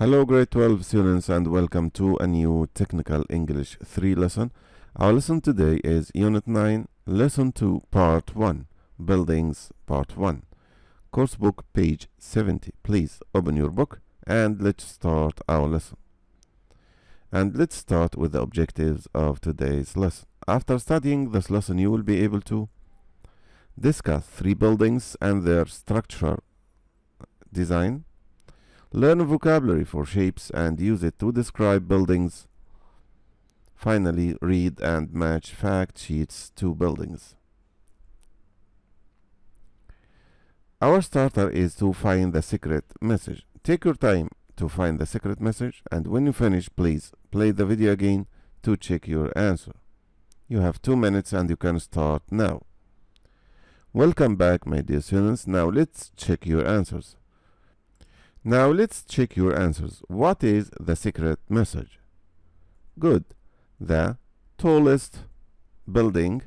Hello grade 12 students and welcome to a new Technical English 3 lesson. Our lesson today is Unit 9, Lesson 2, Part 1, Buildings, Part 1. Course book, page 70. Please open your book and let's start our lesson. And let's start with the objectives of today's lesson. After studying this lesson, you will be able to discuss 3 buildings and their structure design, learn vocabulary for shapes and use it to describe buildings. Finally, read and match fact sheets to buildings. Our starter is to find the secret message. Take your time to find the secret message, and when you finish, please play the video again to check your answer. You have 2 minutes and you can start now. Welcome back, my dear students. Now let's check your answers. What is the secret message? Good. The tallest building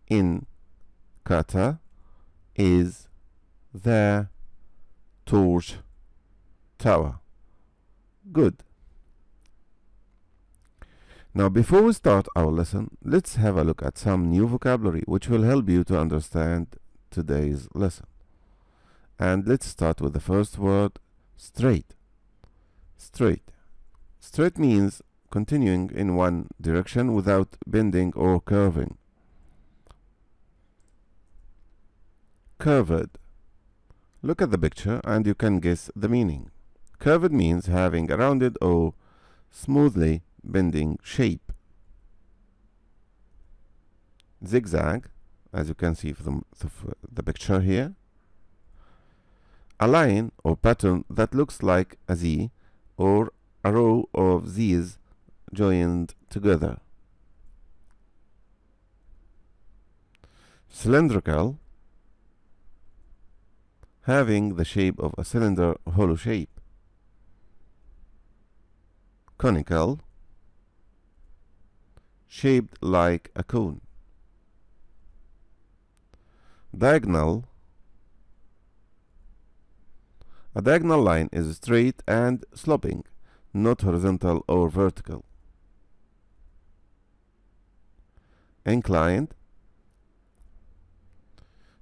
in Qatar is the Torch Tower. Good. Now, before we start our lesson, let's have a look at some new vocabulary which will help you to understand today's lesson. And let's start with the first word, straight. Straight means continuing in one direction without bending or curving. Curved. Look at the picture and you can guess the meaning. Curved means having a rounded or smoothly bending shape. Zigzag, as you can see from the picture here. A line or pattern that looks like a Z or a row of Z's joined together. Cylindrical, having the shape of a cylinder, hollow shape. Conical, shaped like a cone. Diagonal. A diagonal line is straight and sloping, not horizontal or vertical. Inclined,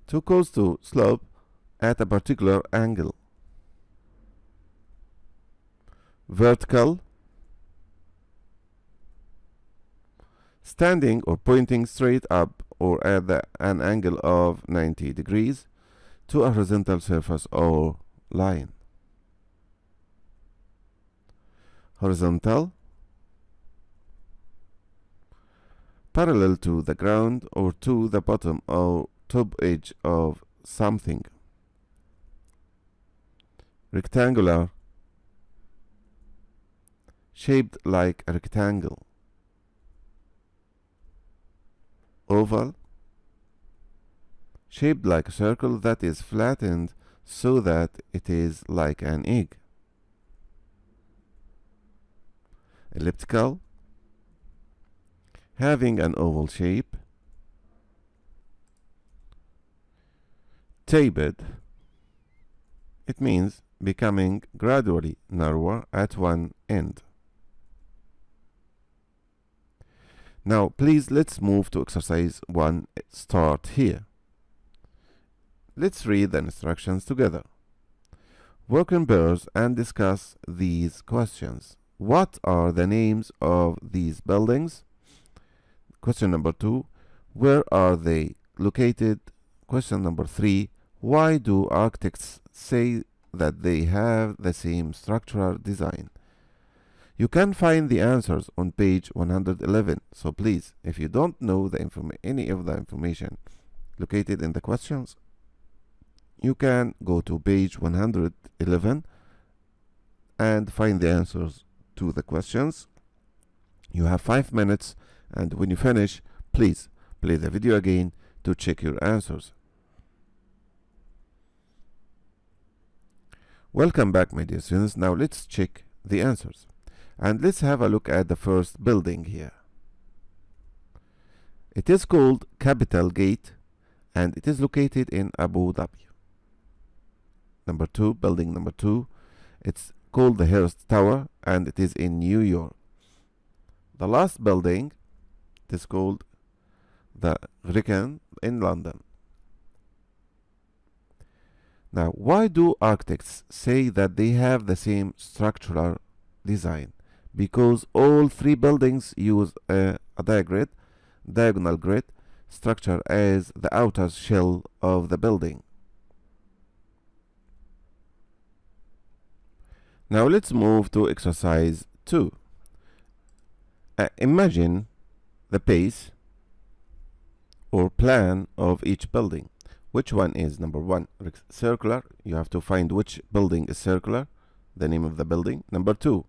to cause to slope at a particular angle. Vertical, standing or pointing straight up or at an angle of 90 degrees to a horizontal surface or line. Horizontal, parallel to the ground or to the bottom or top edge of something. Rectangular, shaped like a rectangle. Oval, shaped like a circle that is flattened so that it is like an egg. Elliptical, having an oval shape. Tapered, it means becoming gradually narrower at one end. Now, please, let's move to exercise 1. Start here. Let's read the instructions together. Work in pairs and discuss these questions. What are the names of these buildings? Question number 2. Where are they located? Question number 3. Why do architects say that they have the same structural design? You can find the answers on page 111. So please, if you don't know any of the information located in the questions, you can go to page 111 and find the answers to the questions. You have 5 minutes, and when you finish, please play the video again to check your answers. Welcome back, my dear students. Now let's check the answers. And let's have a look at the first building here. It is called Capital Gate and it is located in Abu Dhabi. Building number 2, it's called the Hearst Tower, and it is in New York. The last building, it is called the Gherkin in London. Now, why do architects say that they have the same structural design? Because all three buildings use a diagonal grid structure as the outer shell of the building. Now let's move to exercise 2. Imagine the base or plan of each building. Which one is? Number 1, circular. You have to find which building is circular, the name of the building. Number 2,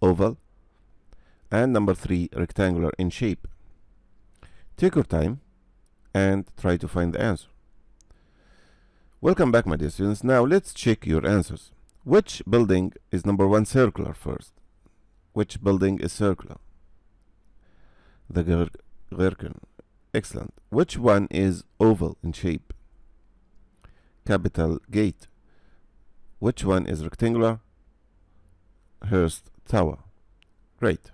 oval. And number 3, rectangular in shape. Take your time and try to find the answer. Welcome back, my dear students. Now let's check your answers. Which building is number 1 circular first? Which building is circular? The Gherkin. Excellent. Which one is oval in shape? Capital Gate. Which one is rectangular? Hearst Tower. Great.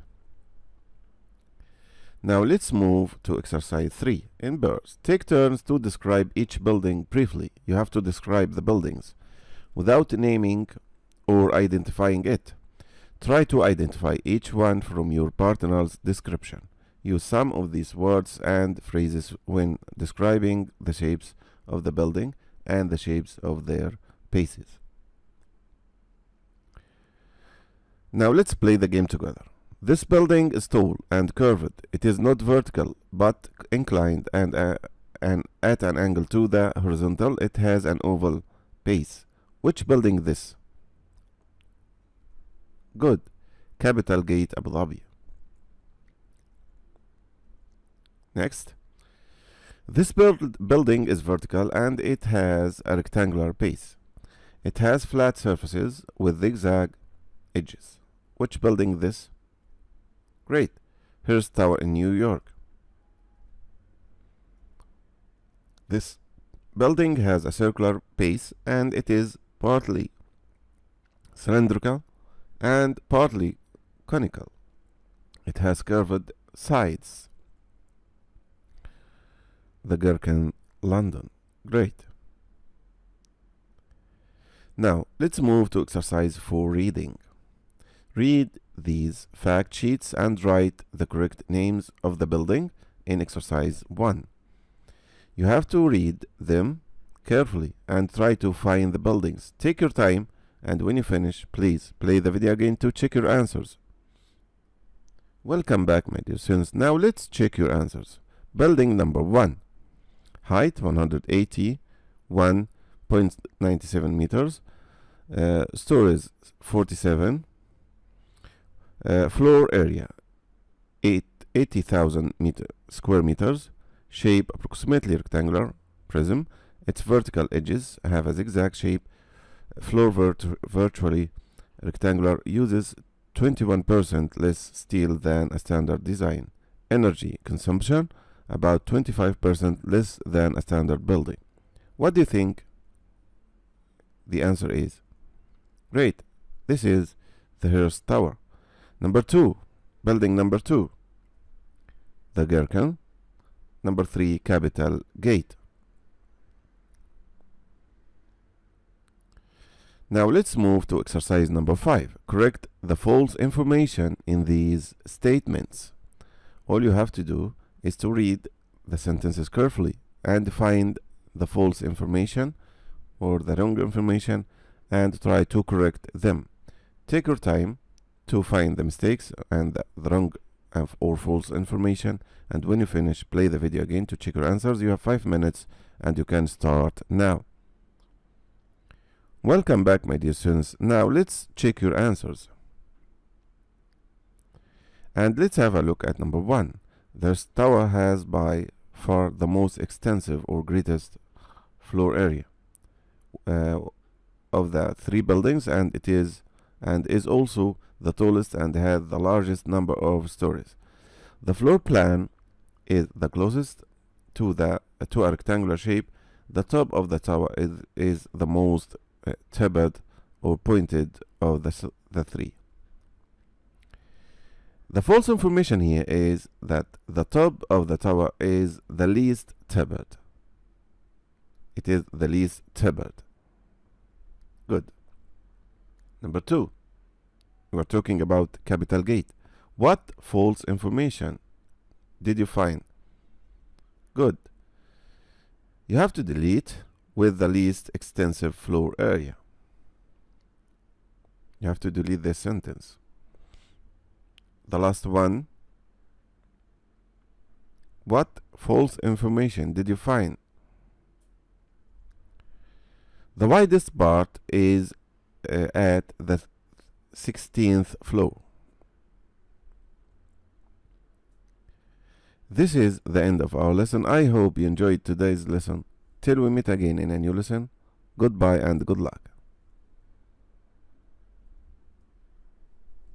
Now let's move to exercise 3. In bursts, take turns to describe each building briefly. You have to describe the buildings without naming or identifying it. Try to identify each one from your partner's description. Use some of these words and phrases when describing the shapes of the building and the shapes of their bases. Now let's play the game together. This building is tall and curved. It is not vertical but inclined and at an angle to the horizontal. It has an oval base. Which building this? Good. Capital Gate, Abu Dhabi. Next. This building is vertical and it has a rectangular base. It has flat surfaces with zigzag edges. Which building this? Great. Hearst Tower in New York. This building has a circular base and it is partly cylindrical and partly conical. It has curved sides. The Gherkin, London. Great. Now let's move to exercise 4 reading. Read these fact sheets and write the correct names of the building in exercise 1. You have to read them carefully and try to find the buildings. Take your time, and when you finish, please play the video again to check your answers. Welcome back, my dear students. Now let's check your answers. Building number 1. Height 181.97 meters. Stories 47. Floor area 80,000 square meters. Shape approximately rectangular prism. Its vertical edges have a zigzag shape. Floor virtually rectangular. Uses 21% less steel than a standard design. Energy consumption about 25% less than a standard building. What do you think the answer is? Great. This is the Hearst Tower. Number 2. Building number 2. The Gherkin. Number 3. Capital Gate. Now let's move to exercise number 5. Correct the false information in these statements. All you have to do is to read the sentences carefully and find the false information or the wrong information and try to correct them. Take your time to find the mistakes and the wrong or false information, and when you finish, play the video again to check your answers. You have 5 minutes and you can start now. Welcome back, my dear students. Now let's check your answers. And let's have a look at number 1. This tower has by far the most extensive or greatest floor area of the 3 buildings, and is also the tallest and has the largest number of stories. The floor plan is the closest to a rectangular shape. The top of the tower is the most tipped or pointed of the the 3. The false information here is that the top of the tower is the least tipped. It is the least tipped. Good. Number 2. We are talking about Capital Gate. What false information did you find? Good. You have to delete with the least extensive floor area. You have to delete this sentence. The last one. What false information did you find? The widest part is at the 16th floor. This is the end of our lesson. I hope you enjoyed today's lesson. Till we meet again in a new lesson, goodbye and good luck.